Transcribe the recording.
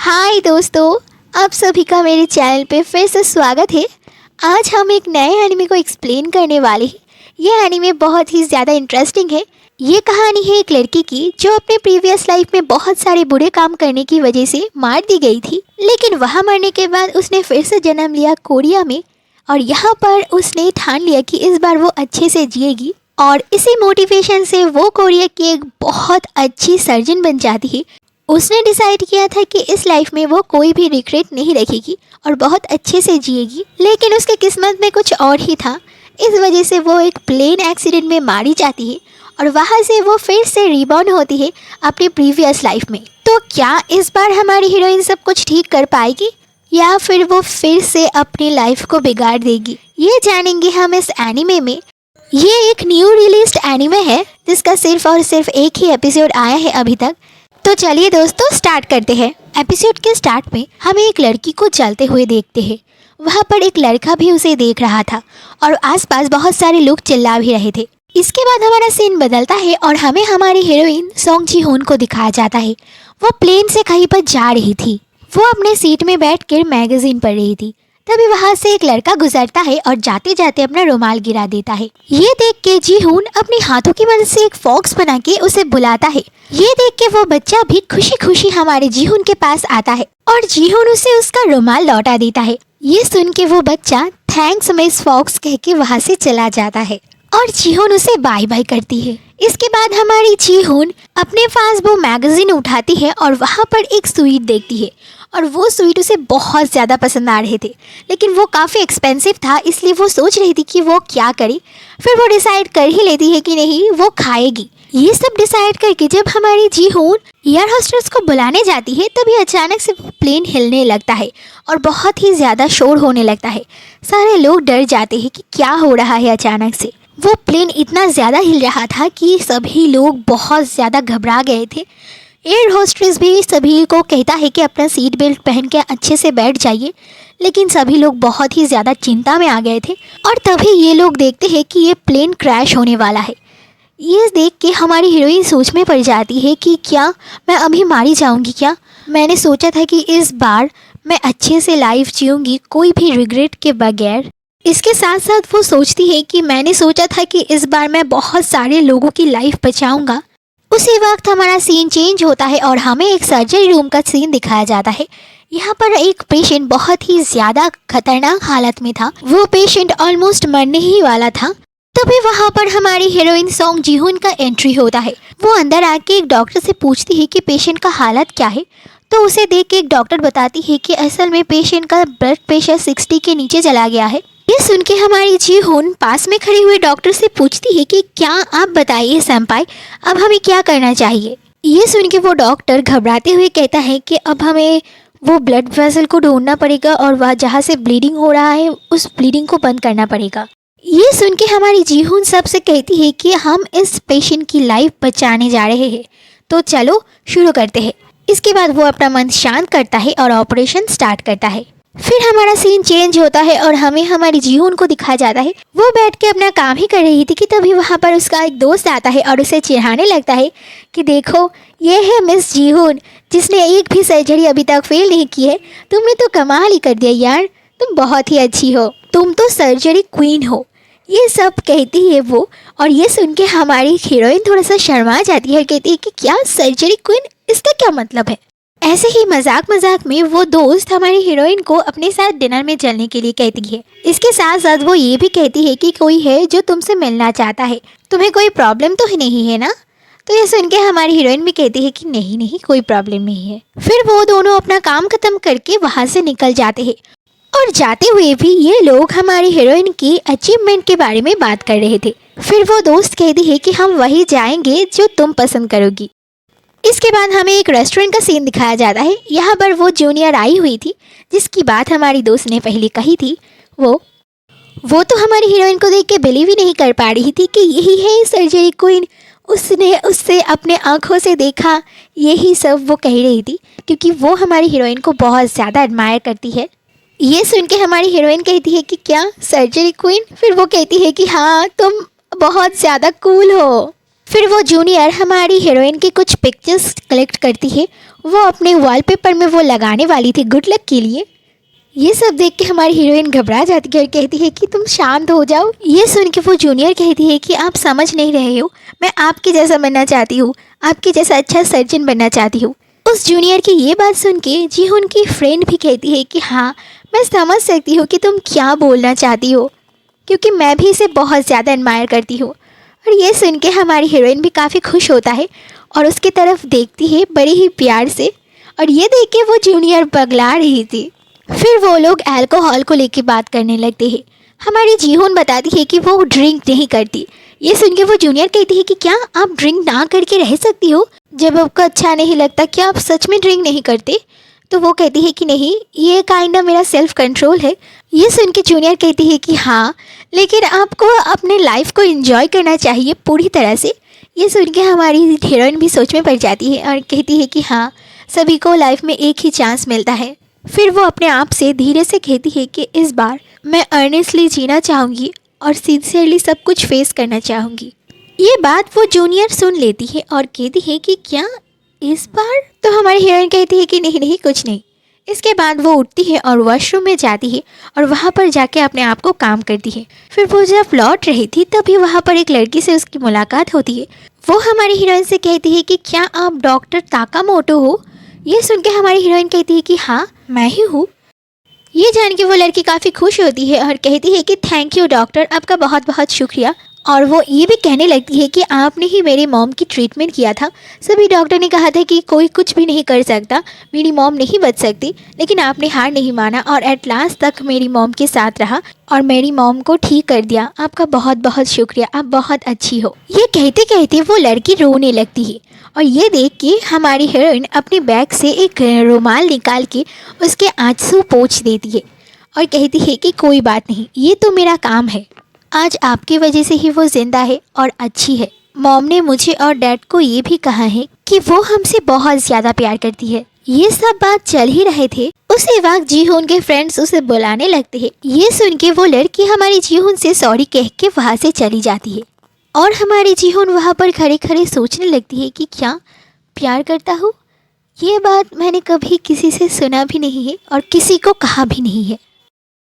हाय दोस्तों, आप सभी का मेरे चैनल पे फिर से स्वागत है। आज हम एक नए एनीमे को एक्सप्लेन करने वाले हैं। ये एनीमे बहुत ही ज़्यादा इंटरेस्टिंग है। ये कहानी है एक लड़की की जो अपने प्रीवियस लाइफ में बहुत सारे बुरे काम करने की वजह से मार दी गई थी, लेकिन वहाँ मरने के बाद उसने फिर से जन्म लिया कोरिया में। और यहाँ पर उसने ठान लिया कि इस बार वो अच्छे से जिएगी और इसी मोटिवेशन से वो कोरिया की एक बहुत अच्छी सर्जन बन जाती है। उसने डिसाइड किया था कि इस लाइफ में वो कोई भी रिग्रेट नहीं रखेगी और बहुत अच्छे से जिएगी, लेकिन उसके किस्मत में कुछ और ही था। इस वजह से वो एक प्लेन एक्सीडेंट में मारी जाती है और वहाँ से वो फिर से रिबॉर्न होती है अपनी प्रीवियस लाइफ में। तो क्या इस बार हमारी हीरोइन सब कुछ ठीक कर पाएगी या फिर वो फिर से अपनी लाइफ को बिगाड़ देगी, ये जानेंगे हम इस एनीमे में। ये एक न्यू रिलीज्ड एनीमे है जिसका सिर्फ और सिर्फ एक ही एपिसोड आया है अभी तक। तो चलिए दोस्तों स्टार्ट करते हैं। एपिसोड के स्टार्ट में हमें एक लड़की को चलते हुए देखते हैं। वहाँ पर एक लड़का भी उसे देख रहा था और आसपास बहुत सारे लोग चिल्ला भी रहे थे। इसके बाद हमारा सीन बदलता है और हमें हमारी हीरोइन सोंग जी होन को दिखाया जाता है। वो प्लेन से कहीं पर जा रही थी। वो अपने सीट में बैठकर मैगजीन पढ़ रही थी। तभी वहाँ से एक लड़का गुजरता है और जाते जाते अपना रुमाल गिरा देता है। ये देख के जी होन अपने हाथों की मदद से एक फॉक्स बना के उसे बुलाता है। ये देख के वो बच्चा भी खुशी खुशी हमारे जी होन के पास आता है और जी होन उसे उसका रुमाल लौटा देता है। ये सुन के वो बच्चा थैंक्स मिस फॉक्स कह के वहाँ से चला जाता है और जी होन उसे बाय बाय करती है। इसके बाद हमारी जी होन अपने पास वो मैगजीन उठाती है और वहाँ पर एक स्वीट देखती है और वो स्वीट उसे बहुत ज़्यादा पसंद आ रहे थे, लेकिन वो काफ़ी एक्सपेंसिव था, इसलिए वो सोच रही थी कि वो क्या करे। फिर वो डिसाइड कर ही लेती है कि नहीं वो खाएगी। ये सब डिसाइड करके जब हमारी जी होन एयर होस्टेस को बुलाने जाती है तभी अचानक से वो प्लेन हिलने लगता है और बहुत ही ज़्यादा शोर होने लगता है। सारे लोग डर जाते हैं कि क्या हो रहा है। अचानक से वो प्लेन इतना ज़्यादा हिल रहा था कि सभी लोग बहुत ज़्यादा घबरा गए थे। एयर होस्टेस भी सभी को कहता है कि अपना सीट बेल्ट पहन के अच्छे से बैठ जाइए, लेकिन सभी लोग बहुत ही ज़्यादा चिंता में आ गए थे। और तभी ये लोग देखते हैं कि ये प्लेन क्रैश होने वाला है। ये देख के हमारी हीरोइन सोच में पड़ जाती है कि क्या मैं अभी मारी जाऊंगी क्या। मैंने सोचा था कि इस बार मैं अच्छे से लाइफ जीऊँगी कोई भी रिग्रेट के बगैर। इसके साथ साथ वो सोचती है कि मैंने सोचा था कि इस बार मैं बहुत सारे लोगों की लाइफ बचाऊंगा। उसी वक्त हमारा सीन चेंज होता है और हमें एक सर्जरी रूम का सीन दिखाया जाता है। यहाँ पर एक पेशेंट बहुत ही ज़्यादा खतरनाक हालत में था। वो पेशेंट ऑलमोस्ट मरने ही वाला था। तभी वहाँ पर हमारी हीरोइन सोंग जी होन का एंट्री होता है। वो अंदर आके एक डॉक्टर से पूछती है कि पेशेंट का हालत क्या है। तो उसे देख के एक डॉक्टर बताती है कि असल में पेशेंट का ब्लड प्रेशर 60 के नीचे चला गया है। ये सुन के हमारी जी होन पास में खड़े हुए डॉक्टर से पूछती है कि क्या आप बताइए सैम्पाई, अब हमें क्या करना चाहिए। ये सुन के वो डॉक्टर घबराते हुए कहता है कि अब हमें वो ब्लड वेसल को ढूंढना पड़ेगा और वह जहाँ से ब्लीडिंग हो रहा है उस ब्लीडिंग को बंद करना पड़ेगा। ये सुन के हमारी जी होन सबसे कहती है कि हम इस पेशेंट की लाइफ बचाने जा रहे हैं, तो चलो शुरू करते हैं। इसके बाद वो अपना मन शांत करता है और ऑपरेशन स्टार्ट करता है। फिर हमारा सीन चेंज होता है और हमें हमारी जी होन को दिखाया जाता है। वो बैठ के अपना काम ही कर रही थी कि तभी वहाँ पर उसका एक दोस्त आता है और उसे चिढ़ाने लगता है कि देखो ये है मिस जी होन जिसने एक भी सर्जरी अभी तक फेल नहीं की है। तुमने तो कमाल ही कर दिया यार, तुम बहुत ही अच्छी हो, तुम तो सर्जरी क्वीन हो। ये सब कहती है वो। और ये सुन के हमारी हीरोइन थोड़ा सा शर्मा जाती है, कहती है कि क्या सर्जरी क्वीन, इसका क्या मतलब है। ऐसे ही मजाक मजाक में वो दोस्त हमारी हीरोइन को अपने साथ डिनर में चलने के लिए कहती है। इसके साथ साथ वो ये भी कहती है कि कोई है जो तुमसे मिलना चाहता है, तुम्हें कोई प्रॉब्लम तो नहीं है ना। तो ये सुन के हमारी हीरोइन भी कहती है कि नहीं नहीं कोई प्रॉब्लम नहीं है। फिर वो दोनों अपना काम खत्म करके वहाँ से निकल जाते हैं और जाते हुए भी ये लोग हमारी हीरोइन की अचीवमेंट के बारे में बात कर रहे थे। फिर वो दोस्त कहती है कि हम वही जाएंगे जो तुम पसंद करोगी। इसके बाद हमें एक रेस्टोरेंट का सीन दिखाया जाता है। यहाँ पर वो जूनियर आई हुई थी जिसकी बात हमारी दोस्त ने पहले कही थी। वो तो हमारी हीरोइन को देख के बिलीव ही नहीं कर पा रही थी कि यही है सर्जरी क्वीन। उसने उससे अपने आँखों से देखा, यही सब वो कह रही थी क्योंकि वो हमारी हीरोइन को बहुत ज़्यादा एडमायर करती है। ये सुन के हमारी हीरोइन कहती है कि क्या सर्जरी क्वीन। फिर वो कहती है कि हाँ तुम बहुत ज़्यादा कूल हो। फिर वो जूनियर हमारी हीरोइन की कुछ पिक्चर्स कलेक्ट करती है। वो अपने वॉलपेपर में वो लगाने वाली थी गुड लक के लिए। ये सब देख के हमारी हीरोइन घबरा जाती है और कहती है कि तुम शांत हो जाओ। ये सुन के वो जूनियर कहती है कि आप समझ नहीं रहे हो, मैं आपके जैसा बनना चाहती हूँ, आपके जैसा अच्छा सर्जन बनना चाहती हूँ। उस जूनियर की ये बात सुन के जीहोन की फ्रेंड भी कहती है कि हाँ मैं समझ सकती हूँ कि तुम क्या बोलना चाहती हो, क्योंकि मैं भी इसे बहुत ज़्यादा एडमायर करती हूँ। और ये सुन के हमारी हीरोइन भी काफ़ी खुश होता है और उसकी तरफ देखती है बड़े ही प्यार से। और ये देख के वो जूनियर पगला रही थी। फिर वो लोग अल्कोहल को लेके बात करने लगते हैं। हमारी जीहोन बताती है कि वो ड्रिंक नहीं करती। ये सुन के वो जूनियर कहती है कि क्या आप ड्रिंक ना करके रह सकती हो? जब आपको अच्छा नहीं लगता क्या आप सच में ड्रिंक नहीं करते? तो वो कहती है कि नहीं, ये काइंड ऑफ मेरा सेल्फ कंट्रोल है। ये सुन के जूनियर कहती है कि हाँ, लेकिन आपको अपने लाइफ को एंजॉय करना चाहिए पूरी तरह से। ये सुन के हमारी हीरोइन भी सोच में पड़ जाती है और कहती है कि हाँ, सभी को लाइफ में एक ही चांस मिलता है। फिर वो अपने आप से धीरे से कहती है कि इस बार मैं अर्नेस्टली जीना चाहूँगी और सिंसियरली सब कुछ फेस करना चाहूँगी। ये बात वो जूनियर सुन लेती है और कहती है कि क्या इस बार? तो हमारी हीरोइन कहती है कि नहीं नहीं, कुछ नहीं। इसके बाद वो उठती है और वॉशरूम में जाती है और वहाँ पर जाके अपने आप को काम करती है। फिर वो जब लौट रही थी तभी वहाँ पर एक लड़की से उसकी मुलाकात होती है। वो हमारी हीरोइन से कहती है कि क्या आप डॉक्टर ताकामोटो हो? ये सुन के हमारी हीरोइन कहती है कि हाँ मैं ही हूँ। ये जान के वो लड़की काफ़ी खुश होती है और कहती है कि थैंक यू डॉक्टर, आपका बहुत बहुत शुक्रिया। और वो ये भी कहने लगती है कि आपने ही मेरी मॉम की ट्रीटमेंट किया था। सभी डॉक्टर ने कहा था कि कोई कुछ भी नहीं कर सकता, मेरी मॉम नहीं बच सकती, लेकिन आपने हार नहीं माना और एट लास्ट तक मेरी मॉम के साथ रहा और मेरी मॉम को ठीक कर दिया। आपका बहुत बहुत शुक्रिया, आप बहुत अच्छी हो। ये कहते कहते वो लड़की रोने लगती है और ये देख के हमारी हीरोइन अपने बैग से एक रुमाल निकाल के उसके आंसू पोंछ देती है और कहती है कि कोई बात नहीं, ये तो मेरा काम है। आज आपकी वजह से ही वो जिंदा है और अच्छी है। मॉम ने मुझे और डैड को ये भी कहा है कि वो हमसे बहुत ज़्यादा प्यार करती है। ये सब बात चल ही रहे थे, उसी वक्त जीहोन के फ्रेंड्स उसे बुलाने लगते हैं। ये सुन के वो लड़की हमारी जीहोन से सॉरी कह के वहाँ से चली जाती है और हमारी जीहोन वहाँ पर खड़े खड़े सोचने लगती है कि क्या प्यार करता हूँ? ये बात मैंने कभी किसी से सुना भी नहीं है और किसी को कहा भी नहीं है।